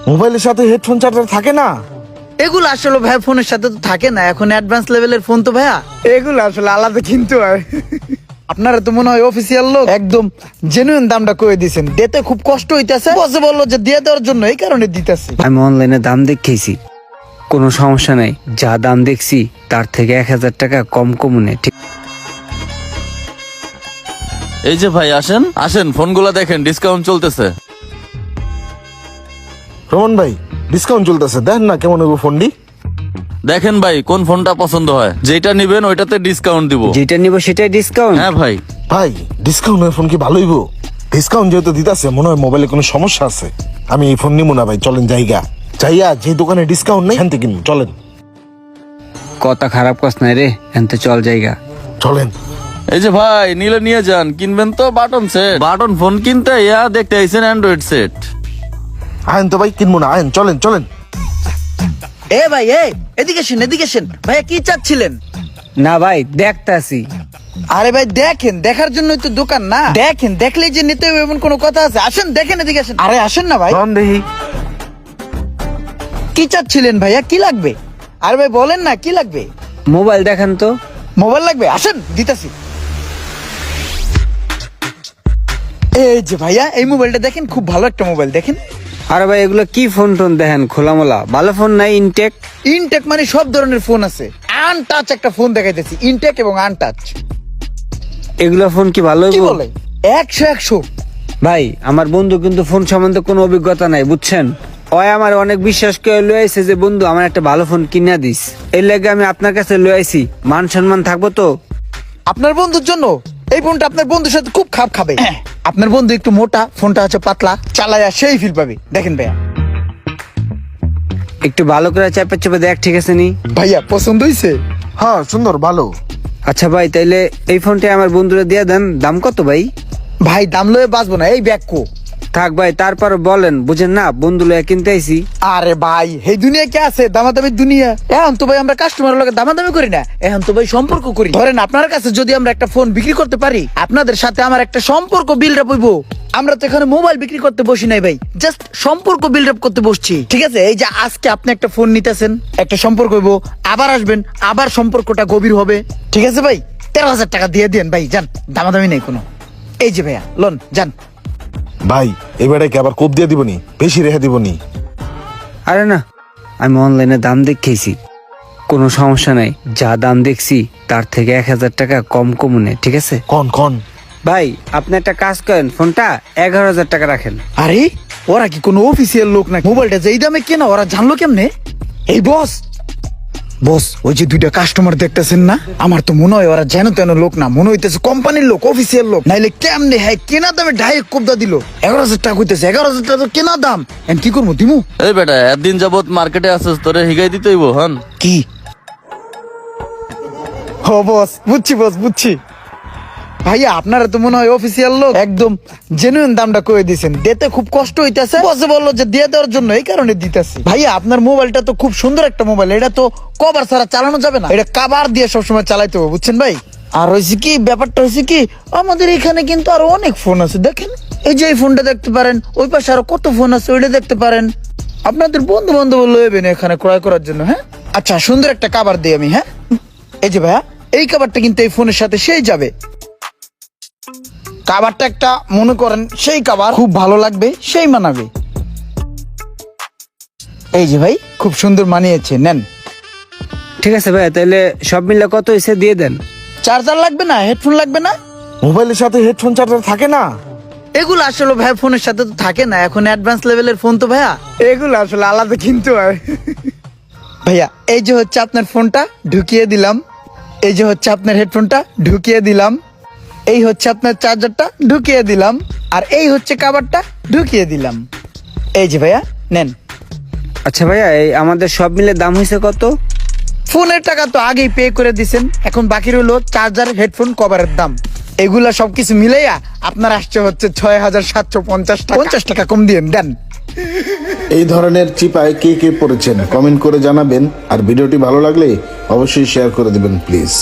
মোবাইলের সাথে headphone charger থাকে না? এগুলো আসলে ভাই ফোনের সাথে তো থাকে না, এখন অ্যাডভান্স লেভেলের ফোন তো ভাইয়া, এগুলো আসলে আলাদা কিনতে হয়। আপনারা তো মনে হয় অফিসিয়াল লোক, একদম জেনুইন দামটা কয়ে দিয়েছেন, দিতে খুব কষ্ট হইতেছে, বসে বললো যে দিয়ে দেওয়ার জন্য, এই কারণে দিতেছি। আমি অনলাইনে দাম দেখেছি, কোনো সমস্যা নাই, যা দাম দেখছি তার থেকে 1000 টাকা কম কমুনে। ঠিক এই যে ভাই আসেন আসেন, ফোনগুলো দেখেন, ডিসকাউন্ট চলতেছে। রমন ভাই, ডিসকাউন্ট চলতেছে, দেখেন না কেমন হইব ফোনটি। দেখেন ভাই কোন ফোনটা পছন্দ হয়, যেটা নিবেন ওইটাতে ডিসকাউন্ট দিব। যেটা নিব সেটাই ডিসকাউন্ট? হ্যাঁ ভাই। ভাই ডিসকাউন্টের ফোন কি ভালো হইব? ডিসকাউন্ট যেহেতু দিতেছে, মনে হয় মোবাইলে কোনো সমস্যা আছে। আমি এই ফোন নিব না ভাই, চলেন জায়গা যাইয়া যে দোকানে ডিসকাউন্ট নেই এখান কিনুন, চলেন। কথা খারাপ কস নাই রে, এনতে চল জায়গা। চলেন। এই যে ভাই নিলে নিয়ে যান, কিনবেন তো বাটন সেট, বাটন ফোন কিনতে ইয়া দেখতে আইছেন অ্যান্ড্রয়েড সেট। আয়েন তো ভাই, কিনবো না, আয়েন, চলেন চলেন। এ ভাই এদিকে শুন, এদিকে শুন ভাইয়া, কি চাচ্ছিলেন? না ভাই দেখতাছি। আরে ভাই দেখেন, দেখার জন্যই তো দোকান না, দেখেন, দেখলেই যে নিতে হবে এমন কোনো কথা আছে? আসেন দেখেন, এদিকে আসেন। আরে আসেন না ভাই। রন দেখি। কি চাচ্ছিলেন ভাইয়া, কি লাগবে? আরে ভাই বলেন না কি লাগবে। মোবাইল দেখেন তো। মোবাইল লাগবে, আসেন দিতাছি। এই যে ভাইয়া, এই মোবাইলটা দেখেন, খুব ভালো একটা মোবাইল, দেখেন। আরে ভাই এগুলো কি ফোন টোন দেখেন, খোলামোলা ভালো ফোন নাই? ইনটেক? ইনটেক মানে সব ধরনের ফোন আছে, আনটাচ একটা ফোন দেখাইতেছি, ইনটেক এবং আনটাচ। এগুলো ফোন কি ভালো কি হইবো? বলে 100 ভাই আমার বন্ধু কিন্তু ফোন সম্বন্ধে কোনো অভিজ্ঞতা নাই, বুঝছেন? ওই আমার অনেক বিশ্বাস করে লয়ে আইছে যে বন্ধু আমার একটা ভালো ফোন কিনা দিস, এই লেগে আমি আপনার কাছে লয়ে আইছি। মান সম্মান থাকবো তো? আপনার বন্ধুর জন্য এই ফোনটা আপনার বন্ধুর সাথে খুব খাপ খাবে। আপনার বন্ধু একটু মোটা, ফোনটা হচ্ছে পাতলা, চালায়া সেই ফিল পাবে। দেখেন ভাইয়া, একটু ভালো করে চাপে চাপে দেখ, ঠিক আছে নি? ভাইয়া পছন্দ হয়েছে? হ্যাঁ সুন্দর, ভালো। আচ্ছা ভাই তাইলে এই ফোনটা আমার বন্ধুরা দিয়ে দেন। দাম কত ভাই? ভাই দাম লয়ে বাঁচবো না, এই ব্যাগ কো। থাক ভাই, তারপর বলেন, বুঝেন না বন্ধু লয়ে কিনতে আইছি। আরে ভাই এই দুনিয়া কে আছে দামাদামি দুনিয়া? এখন তো ভাই আমরা কাস্টমারের লগে দামাদামি করি না, এখন তো ভাই সম্পর্ক করি। ধরেন আপনার কাছে যদি আমরা একটা ফোন বিক্রি করতে পারি, আপনাদের সাথে আমার একটা সম্পর্ক বিল্ড আপ হইবো। আমরা তো এখানে মোবাইল বিক্রি করতে বসি নাই ভাই, জাস্ট সম্পর্ক বিল্ড আপ করতে বসছি, ঠিক আছে? এই যে আজকে আপনি একটা ফোন নিতেছেন, একটা সম্পর্ক হইবো, আবার আসবেন, আবার সম্পর্কটা গভীর হবে, ঠিক আছে ভাই? 13,000 টাকা দিয়ে দেন ভাই, যান, দামাদামি নেই কোনো। এই যে ভাইয়া লোন, যান। ভাই এবারে কি আবার কোপ দিয়ে দিবনি? বেশি রেখে দিবনি? আরে না, আমি অনলাইনে দাম দেখেছি, কোনো সমস্যা নাই, যা দাম দেখছি তার থেকে 1000 টাকা কম কমুনে। ঠিক আছে কন কন। ভাই, আপনি একটা কাজ করেন, ফোনটা 11,000 টাকা রাখেন। আরে ওরা কি কোনো অফিসিয়াল লোক না? মোবাইলটা যেই দামে কেনা ওরা জানলো কেমনে? এই বস, বস ওই যে দুইটা কাস্টমার দেখতেছেন না, আমার তো মনে হয় ওরা যেন তেন লোক না, মনে হইতেছে কোম্পানির লোক, অফিসিয়াল লোক। নাইলে কেমনে হ্যাঁ কেনা দামে ডাইরেক্ট কোবদা দিল। 11,000 টাকা হইতেছে, 11,000 টাকা তো কেনা দাম। এখন কি করবো, দিমু? এই বেটা একদিন যাবত মার্কেটে আসছিস, তোরে হিগাই দিতেইব হন। কি? ও বস, বুঝছি বস, বুঝছি। ভাইয়া আপনারা তো মনে হয় অফিসিয়াল লোক, একদম জেনুইন দামটা কয়ে দিয়েছেন, দিতে খুব কষ্ট হইতাছে, বসে বললো যে দিয়ে দেওয়ার জন্য, এই কারণে দিতেছি। ভাইয়া আপনার মোবাইলটা তো খুব সুন্দর একটা মোবাইল, এটা তো কভার ছাড়া চালানো যাবে না, এটা কভার দিয়ে সবসময় চালাইতে হবে, বুঝছেন ভাই? আর হয়েছে কি, ব্যাপারটা হয়েছে কি, আমাদের এখানে কিন্তু আরো অনেক ফোন আছে, দেখেন। এই যে এই ফোনটা দেখতে পারেন, ওই পাশে আরো কত ফোন আছে, ওইটা দেখতে পারেন। আপনাদের বন্ধু বান্ধব লইবেন এখানে ক্রয় করার জন্য, হ্যাঁ? আচ্ছা সুন্দর একটা কভার দিই আমি, হ্যাঁ? এই যে ভাইয়া, এই কভারটা কিন্তু এই ফোনের সাথে সেই যাবে। কাভারটা একটা মনে করেন সেই কাভার, খুব ভালো লাগবে, সেই মানাবে। এই যে ভাই, খুব সুন্দর মানিয়েছে, নেন। ঠিক আছে ভাই, তাহলে সব মিলে কত হয়েছে দিয়ে দেন। চার্জার লাগবে না? হেডফোন লাগবে না? মোবাইলের সাথে হেডফোন চার্জার থাকে না? এগুলো আসলে ভাই ফোনের সাথে তো থাকে না, এখন অ্যাডভান্স লেভেলের ফোন তো ভাইয়া, এগুলো আসলে আলাদা কিনতে হয়। ভাইয়া এই যে হচ্ছে আপনার ফোনটা, ঢুকিয়ে দিলাম। এই যে হচ্ছে আপনার হেডফোনটা, ঢুকিয়ে দিলাম। এই হচ্ছে আপনার চার্জারটা, ঢুকিয়ে দিলাম। আর এই হচ্ছে কাভারটা, ঢুকিয়ে দিলাম। এই যে ভাইয়া নেন। আচ্ছা ভাইয়া, এই আমাদের সব মিলে দাম হয়েছে কত? ফোনের টাকা তো আগেই পে করে দিছেন, এখন বাকি রইলো চার্জার, হেডফোন, কভারের দাম। এগুলা সবকিছু মিলাইয়া আপনার আসছে হচ্ছে 6,750 টাকা। 50 টাকা কম দিয়ে দেন। এই ধরনের চিপায় কে কে পড়েছেন কমেন্ট করে জানাবেন, আর ভিডিওটি ভালো লাগলে অবশ্যই শেয়ার করে দিবেন প্লিজ।